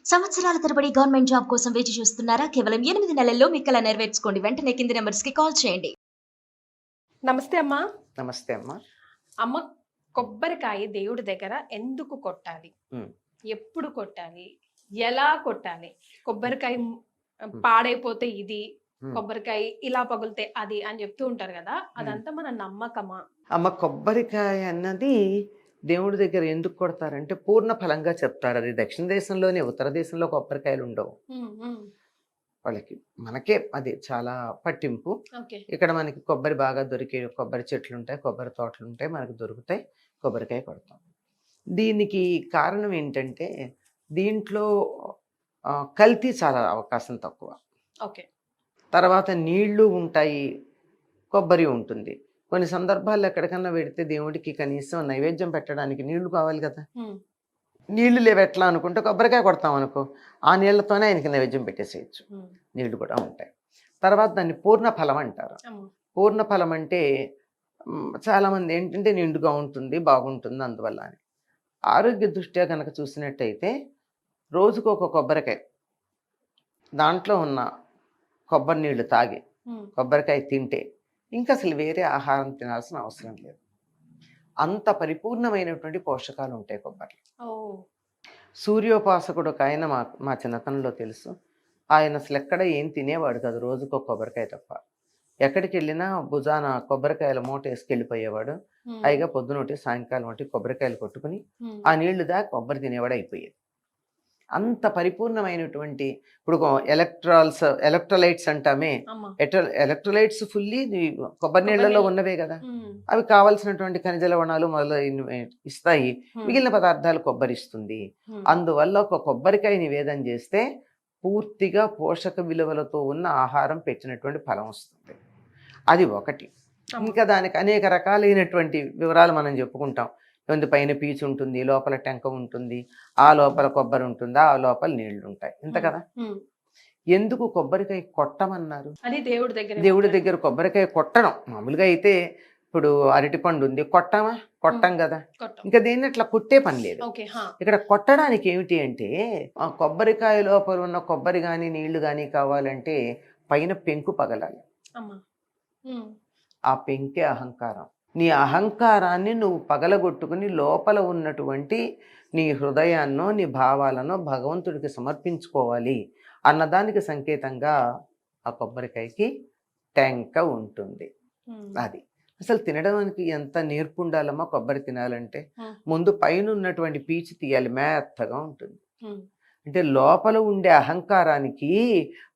సంవత్సరాల తరబడి government job కోసం వేచి చూస్తున్నారా? కేవలం 8 నెలల్లో మీ కల నెరవేర్చుకోండి. వెంటనే కింది నంబర్స్‌కి కాల్ చేయండి. నమస్తే అమ్మా. నమస్తే అమ్మా. అమ్మ, కొబ్బరికాయ దేవుడి దగ్గర ఎందుకు కొట్టాలి? ఉమ్, ఎప్పుడు కొట్టాలి? ఎలా కొట్టాలి? కొబ్బరికాయ పాడైపోతే ఇది, ఉమ్. కొబ్బరికాయ ఇలా పగిలితే అది అని చెప్తూ ఉంటారు కదా, అదంతా మన నమ్మకమా? అమ్మ, కొబ్బరికాయ అన్నది దేవుడి దగ్గర ఎందుకు కొడతారంటే పూర్ణ ఫలంగా చెప్తారు. అది దక్షిణ దేశంలోనే, ఉత్తర దేశంలో కొబ్బరికాయలు ఉండవు ఉమ్, ఉమ్. వాళ్ళకి. మనకే అది చాలా పట్టింపు. ఓకే. ఇక్కడ మనకి కొబ్బరి బాగా దొరికే కొబ్బరి చెట్లు ఉంటాయి, కొబ్బరి తోటలు ఉంటాయి, మనకు దొరుకుతాయి. కొబ్బరికాయ కొడతాం. దీనికి కారణం ఏంటంటే దీంట్లో కల్తీ చాలా అవకాశం తక్కువ. ఓకే. తర్వాత నీళ్లు ఉంటాయి, కొబ్బరి ఉంటుంది. కొన్ని సందర్భాల్లో ఎక్కడికన్నా పెడితే దేవుడికి కనీసం నైవేద్యం పెట్టడానికి నీళ్లు కావాలి కదా. ఉమ్, నీళ్లు లేవు ఎట్లా అనుకుంటే కొబ్బరికాయ కొడతాం అనుకో, ఆ నీళ్లతోనే ఆయనకి నైవేద్యం పెట్టేసేయచ్చు. ఉమ్. నీళ్లు కూడా ఉంటాయి. తర్వాత దాన్ని పూర్ణ ఫలం అంటారు. అమ్మ. పూర్ణ ఫలం అంటే చాలామంది ఏంటంటే నిండుగా ఉంటుంది, బాగుంటుంది అందువల్ల అని. ఆరోగ్య దృష్ట్యా కనుక చూసినట్టయితే రోజుకు ఒక కొబ్బరికాయ, దాంట్లో ఉన్న కొబ్బరి నీళ్లు తాగి ఉమ్, కొబ్బరికాయ తింటే ఇంకా అసలు వేరే ఆహారం తినాల్సిన అవసరం లేదు. అంత పరిపూర్ణమైనటువంటి పోషకాలు ఉంటాయి కొబ్బరిలో. ఓ. సూర్యోపాసకుడు ఒక ఆయన మా చిన్నతనంలో తెలుసు. ఆయన అసలు ఎక్కడ ఏం తినేవాడు కాదు, రోజుకు ఒక కొబ్బరికాయ తప్ప. ఎక్కడికి వెళ్ళినా భుజాన కొబ్బరికాయల మూట వేసుకెళ్ళిపోయేవాడు. ఉమ్, పైగా పొద్దునొట్టి సాయంకాలం ఒకటి కొబ్బరికాయలు కొట్టుకుని ఉమ్. ఆ నీళ్లు దాకా కొబ్బరి తినేవాడు అయిపోయేది. అంత పరిపూర్ణమైనటువంటి, ఇప్పుడు ఎలక్ట్రోలైట్స్ అంటామే, అమ్మ. ఎలక్ట్రోలైట్స్ ఫుల్లీ కొబ్బరి నీళ్ళలో ఉన్నవే కదా. ఉమ్, అవి కావాల్సినటువంటి ఖనిజ లవణాలు మొదలైనవి ఇస్తాయి. ఉమ్, మిగిలిన పదార్థాలు కొబ్బరి ఇస్తుంది. ఉమ్. అందువల్ల ఒక కొబ్బరికాయ నివేదన చేస్తే పూర్తిగా పోషక విలువలతో ఉన్న ఆహారం పెట్టినటువంటి ఫలం వస్తుంది. అది ఒకటి. అమ్మ. ఇంకా దానికి అనేక రకాలైనటువంటి వివరాలు మనం చెప్పుకుంటాం. పైన పీచు ఉంటుంది, లోపల టెంక ఉంటుంది, ఆ లోపల కొబ్బరి ఉంటుంది, ఆ లోపల నీళ్లు ఉంటాయి, ఇంత కదా. ఉమ్. ఎందుకు కొబ్బరికాయ కొట్టమన్నారు? అది దేవుడి దగ్గర. దేవుడి దగ్గర కొబ్బరికాయ కొట్టడం మామూలుగా అయితే, ఇప్పుడు అరటిపండు ఉంది, కొట్టామా? కొట్టాం కదా. కొట్టం. ఇంకా దేన్ని అట్లా కొట్టే పని లేదు. ఓకే. హా. ఇక్కడ కొట్టడానికి ఏమిటి అంటే, ఆ కొబ్బరికాయ లోపల ఉన్న కొబ్బరి కానీ నీళ్లు కానీ కావాలంటే పైన పెంకు పగలాలి. అమ్మ. ఉమ్, ఆ పెంకే అహంకారం. నీ అహంకారాన్ని నువ్వు పగలగొట్టుకుని లోపల ఉన్నటువంటి నీ హృదయాన్నో నీ భావాలనో భగవంతుడికి సమర్పించుకోవాలి అన్నదానికి సంకేతంగా ఆ కొబ్బరికాయకి టెంక ఉంటుంది. ఉమ్. అది అసలు తినడానికి ఎంత నేర్పు ఉండాలమ్మా. కొబ్బరి తినాలంటే ఉమ్. ముందు పైన ఉన్నటువంటి పీచు తీయాలి, మెత్తగా ఉంటుంది. ఉమ్. అంటే లోపల ఉండే అహంకారానికి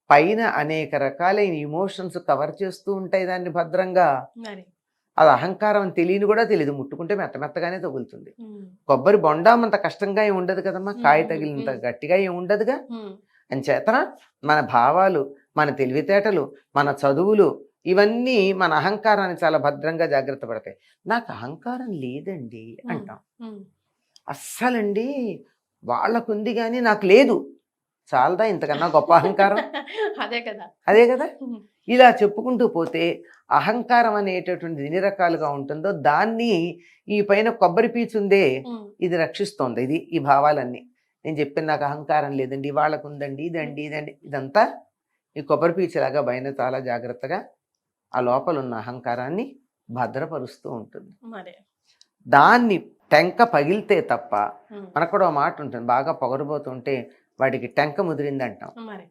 పైన అనేక రకాలైన ఇమోషన్స్ కవర్ చేస్తూ ఉంటాయి దాన్ని భద్రంగా. మరి. అది అహంకారం అని తెలియని కూడా తెలియదు, ముట్టుకుంటే మెత్తమెత్తగానే తగులుతుంది. ఉమ్. కొబ్బరి బొండం అంత కష్టంగా ఏమి ఉండదు కదమ్మా, కాయ ఉమ్, తగిలినంత ఉమ్. గట్టిగా ఏమి ఉండదుగా. ఉమ్. అంచేతన మన భావాలు, మన తెలివితేటలు, మన చదువులు ఇవన్నీ మన అహంకారాన్ని చాలా భద్రంగా జాగ్రత్త పడతాయి. నాకు అహంకారం లేదండి అంటాం. ఉమ్. అస్సలండి వాళ్ళకుంది కానీ నాకు లేదు. చాలదా ఇంతకన్నా గొప్ప అహంకారం? అదే కదా. అదే కదా. ఉమ్. ఇలా చెప్పుకుంటూ పోతే అహంకారం అనేటటువంటిది ఎన్ని రకాలుగా ఉంటుందో దాన్ని ఈ పైన కొబ్బరి పీచుందే ఉమ్. ఇది రక్షిస్తోంది. ఇది ఈ భావాలన్నీ నేను చెప్పిన, నాకు అహంకారం లేదండి, వాళ్ళకు ఉందండి, ఇదండి ఇదండి, ఇదంతా ఈ కొబ్బరి పీచులాగా పైన చాలా జాగ్రత్తగా ఆ లోపల ఉన్న అహంకారాన్ని భద్రపరుస్తూ ఉంటుంది. మరి. దాన్ని టెంక పగిలితే తప్ప, ఉమ్. మనకు కూడా ఒక మాట ఉంటుంది, బాగా పొగరబోతుంటే వాడికి టెంక ముదిరింది అంటాం. మరి.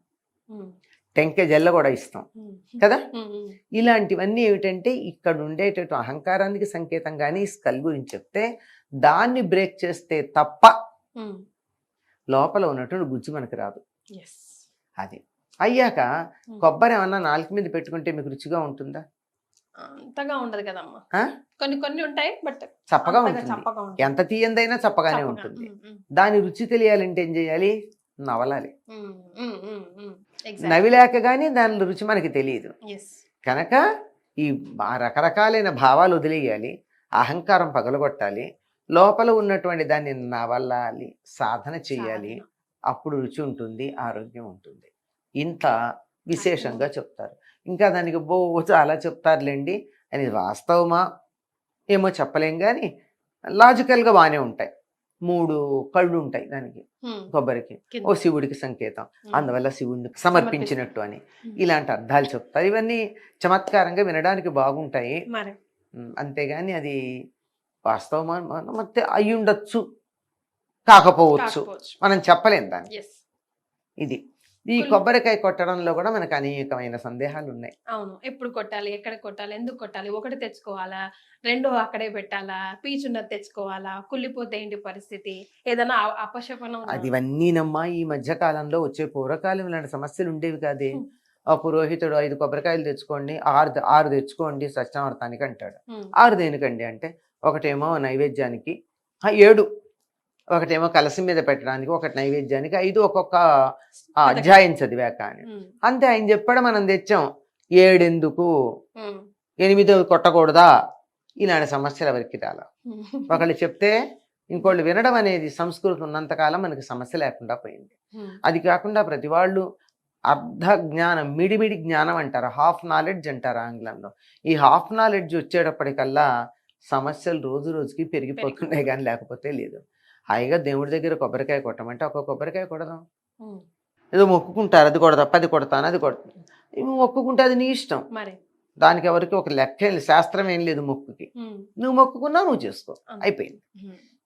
ఉమ్. టెంక జల్ల కూడా ఇస్తాం ఉమ్. కదా. ఉమ్. ఉమ్. ఇలాంటివన్నీ ఏమిటంటే ఇక్కడ ఉండేటటువంటి అహంకారానికి సంకేతంగానే ఈ స్కల్ గురించి చెప్తే, దాన్ని బ్రేక్ చేస్తే తప్ప ఉమ్. లోపల ఉన్నటువంటి గుజ్జు మనకి రాదు. ఎస్. అది అయ్యాక కొబ్బరి ఏమన్నా నాలుగు మీద పెట్టుకుంటే మీకు రుచిగా ఉంటుందా? అంతగా ఉండదు కదమ్మా. ఆ? కొన్ని కొన్ని ఉంటాయి, బట్ చప్పగా అంతగా ఉంటుంది. చప్పగా ఉంటుంది. ఎంత తీయందైనా చప్పగానే చప్పగా. ఉంటుంది. ఉమ్. ఉమ్. దాని రుచి తెలియాలంటే ఏం చేయాలి? నవలాలి. ఉమ్. ఉమ్. ఉమ్. ఉమ్. Exactly. నవిలాక కానీ దాని రుచి మనకి తెలియదు. Yes. కనుక ఈ రకరకాలైన భావాలు వదిలేయాలి, అహంకారం పగలగొట్టాలి, లోపల ఉన్నటువంటి దాన్ని నవలాలి, సాధన చేయాలి. సాధన. అప్పుడు రుచి ఉంటుంది, ఆరోగ్యం ఉంటుంది. ఇంత విశేషంగా చెప్తారు. ఇంకా దానికి చాలా చెప్తారులేండి. అని వాస్తవమా ఏమో చెప్పలేం, కానీ లాజికల్గా బాగానే ఉంటాయి. 3 కళ్ళు ఉంటాయి దానికి, ఉమ్, కొబ్బరికి. కింద. ఓ శివుడికి సంకేతం, ఉమ్, అందువల్ల శివుడిని సమర్పించినట్టు అని ఇలాంటి అర్థాలు చెప్తారు. ఇవన్నీ చమత్కారంగా వినడానికి బాగుంటాయి. మరి అంతేగాని అది వాస్తవం ಮತ್ತೆ అయి ఉండొచ్చు, కాకపోవచ్చు, కాకపోవచ్చు. మనం చెప్పలేం దాన్ని. ఎస్, ఇది ఈ కొబ్బరికాయ కొట్టడంలో కూడా మనకు అనేకమైన సందేహాలు ఉన్నాయి. అవును. ఎప్పుడు కొట్టాలి, ఎక్కడ కొట్టాలి, ఎందుకు కొట్టాలి, ఒకటి తెచ్చుకోవాలా, రెండు అక్కడే పెట్టాలా, పీచున్నది తెచ్చుకోవాలా, కుళ్ళిపోతే ఏంటి పరిస్థితి, ఏదైనా అపశపనం అది ఇవన్నీనమ్మా ఈ మధ్య కాలంలో వచ్చే, పూర్వకాలం ఇలాంటి సమస్యలు ఉండేవి కాదే. ఆ పురోహితుడు 5 కొబ్బరికాయలు తెచ్చుకోండి, 6 తెచ్చుకోండి సత్యనారాయణానికి అంటాడు. 6 దేనికండి అంటే, ఒకటేమో నైవేద్యానికి, 7 ఒకటేమో కలసం మీద పెట్టడానికి, ఒకటి నైవేద్యానికి, 5 ఒక్కొక్క అధ్యాయం చదివాక అని. అంతే, ఆయన చెప్పాడు, మనం తెచ్చాం. 7 ఎందుకు, 8 కొట్టకూడదా, ఇలాంటి సమస్యలు ఎవరికి రాలా. ఒకళ్ళు చెప్తే ఇంకోళ్ళు వినడం అనేది సంస్కృతి ఉన్నంతకాలం మనకి సమస్య లేకుండా పోయింది. అది కాకుండా ప్రతి వాళ్ళు అర్ధ జ్ఞానం, మిడిమిడి జ్ఞానం అంటారు, హాఫ్ నాలెడ్జ్ అంటారు ఆంగ్లంలో. ఈ హాఫ్ నాలెడ్జ్ వచ్చేటప్పటికల్లా సమస్యలు రోజు రోజుకి పెరిగిపోతున్నాయి, కానీ లేకపోతే లేదు. హాయిగా దేవుడి దగ్గర కొబ్బరికాయ కొట్టమంటే ఒక కొబ్బరికాయ కొడదాం. ఏదో మొక్కుకుంటారు, అది కొడదా, 10 కొడతాను, అది కొడతాను. ఇవి మొక్కుకుంటే అది నీ ఇష్టం, దానికి ఎవరికి ఒక లెక్క శాస్త్రం ఏం లేదు. మొక్కుకి నువ్వు మొక్కుకున్నా నువ్వు చేసుకో, అయిపోయింది.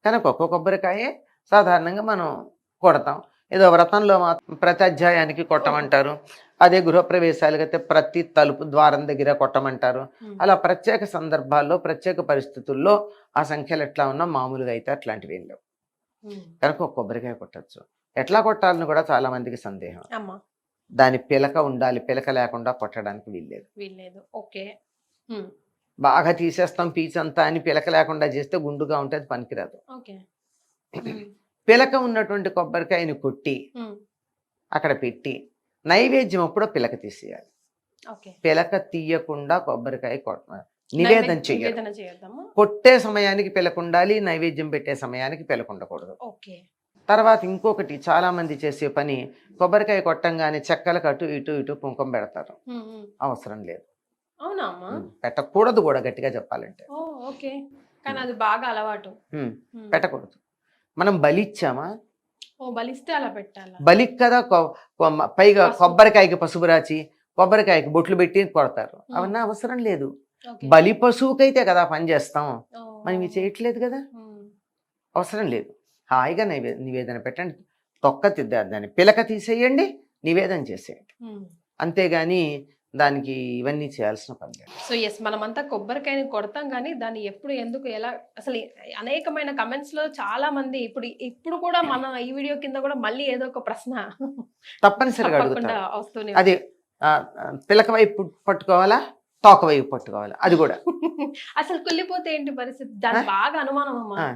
కనుక ఒక్క కొబ్బరికాయే సాధారణంగా మనం కొడతాం. ఏదో వ్రతంలో మాత్రం ప్రతి అధ్యాయానికి కొట్టమంటారు, అదే గృహప్రవేశాలకైతే ప్రతి తలుపు ద్వారం దగ్గర కొట్టమంటారు. అలా ప్రత్యేక సందర్భాల్లో ప్రత్యేక పరిస్థితుల్లో ఆ సంఖ్యలు ఎట్లా ఉన్నా మామూలుగా అయితే అట్లాంటివి ఏం లేవు. కనుక ఒక కొబ్బరికాయ కొట్టచ్చు. ఎట్లా కొట్టాలని కూడా చాలా మందికి సందేహం. దాని పిలక ఉండాలి, పిలక లేకుండా కొట్టడానికి వీల్లేదు. ఓకే, బాగా తీసేస్తాం పీచంతా అని పిలక లేకుండా చేస్తే గుండుగా ఉంటే అది పనికిరాదు. పిలక ఉన్నటువంటి కొబ్బరికాయని కొట్టి అక్కడ పెట్టి నైవేద్యం అప్పుడు పిలక తీసేయాలి. పిలక తీయకుండా కొబ్బరికాయ నివేదన చేయాలి. కొట్టే సమయానికి పిలక ఉండాలి, నైవేద్యం పెట్టే సమయానికి పిలక ఉండకూడదు. తర్వాత ఇంకొకటి, చాలా మంది చేసే పని, కొబ్బరికాయ కొట్టంగానే చెక్కలకు అటు ఇటు కుంకుమ పెడతారు. అవసరం లేదు, పెట్టకూడదు కూడా, గట్టిగా చెప్పాలంటే పెట్టకూడదు. మనం బలిచ్చామా, బలిస్తే అలా పెట్టాలి. బలికి కదా పైగా కొబ్బరికాయకి పసుపు రాచి కొబ్బరికాయకి బొట్లు పెట్టి కొడతారు. అవన్నీ అవసరం లేదు. బలి పశువుకైతే కదా పని చేస్తాం, మనం ఇవి చేయట్లేదు కదా, అవసరం లేదు. హాయిగా నివేదన పెట్టండి, దాన్ని పిలక తీసేయండి, నివేదన చేసేయండి, అంతేగాని దానికి ఇవన్నీ చేయాల్సిన పని లేదు. సో ఎస్, మనమంతా కొబ్బరికాయని కొడతాం, కానీ దాన్ని ఎప్పుడు, ఎందుకు, ఎలా, అసలు అనేకమైన కమెంట్స్ లో చాలా మంది ఇప్పుడు కూడా మన ఈ వీడియో కింద కూడా మళ్ళీ ఏదో ఒక ప్రశ్న తప్పనిసరిగా అడుగుతారు. అది పిలక వైపు పట్టుకోవాలా, తోక వైపు పట్టుకోవాలా, అది కూడా అసలు కుళ్ళిపోతే ఏంటి పరిస్థితి, దాని బాగా అనుమానం అమ్మా.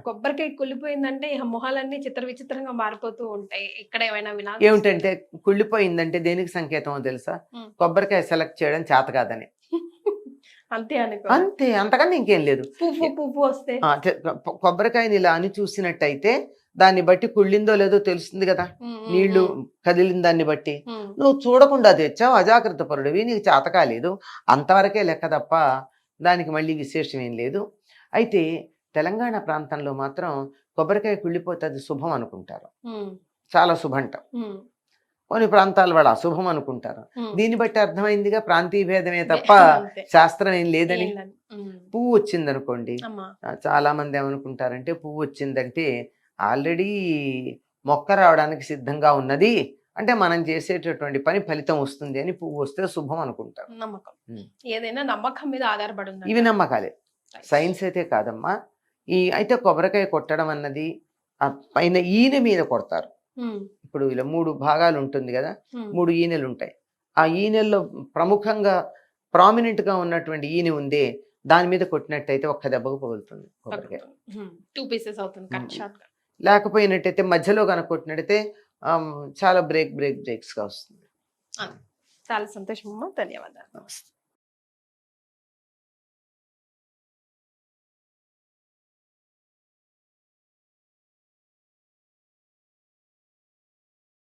కొబ్బరికాయ కుళ్ళిపోయిందంటే మొహాలన్నీ చిత్ర విచిత్రంగా మారిపోతూ ఉంటాయి. ఇక్కడ ఏమైనా ఏమిటంటే, కుళ్ళిపోయిందంటే దేనికి సంకేతమో తెలుసా, కొబ్బరికాయ సెలెక్ట్ చేయడం చేత కాదని. అంతే, అంతకన్నా ఇంకేం లేదు. పువ్వు వస్తే కొబ్బరికాయని ఇలా అని చూసినట్టయితే దాన్ని బట్టి కుళ్ళిందో లేదో తెలుస్తుంది కదా, నీళ్లు కదిలిన దాన్ని బట్టి. నువ్వు చూడకుండా తెచ్చావు, అజాగ్రత్త పరుడివి, నీకు చేత కాలేదు, అంతవరకే లెక్క తప్ప దానికి మళ్ళీ విశేషం ఏం లేదు. అయితే తెలంగాణ ప్రాంతంలో మాత్రం కొబ్బరికాయ కుళ్ళిపోతే అది శుభం అనుకుంటారు, చాలా శుభంట. కొన్ని ప్రాంతాల వాళ్ళు అశుభం అనుకుంటారు. దీన్ని బట్టి అర్థమైందిగా, ప్రాంతీయ భేదమే తప్ప శాస్త్రం ఏం లేదని. పువ్వు వచ్చిందనుకోండి, చాలా మంది ఏమనుకుంటారంటే, పువ్వు వచ్చిందంటే ఆల్రెడీ మొక్క రావడానికి సిద్ధంగా ఉన్నది అంటే మనం చేసేటటువంటి పని ఫలితం వస్తుంది అని, పువ్వు వస్తే శుభం అనుకుంటారు. నమ్మకం, ఏదైనా నమ్మకం మీద ఆధారపడి ఉంది. ఇవి నమ్మకాలే, సైన్స్ అయితే కాదమ్మా. అయితే కొబ్బరికాయ కొట్టడం అన్నది ఆ పైన ఈనె మీద కొడతారు. ఇప్పుడు ఇలా 3 భాగాలు ఉంటుంది కదా, 3 ఈనెలు ఉంటాయి. ఆ ఈనెల్లో ప్రముఖంగా ప్రామినెంట్ గా ఉన్నటువంటి ఈనె ఉందే, దాని మీద కొట్టినట్టయితే ఒక్క దెబ్బకు పగులుతుంది కొబ్బరికాయ, 2 pieces అవుతుంది. లేకపోయినట్టయితే మధ్యలో కనుక కొట్టినట్టయితే చాలా బ్రేక్స్ గా వస్తుంది. చాలా సంతోషం అమ్మా, ధన్యవాదాలు. నమస్తే.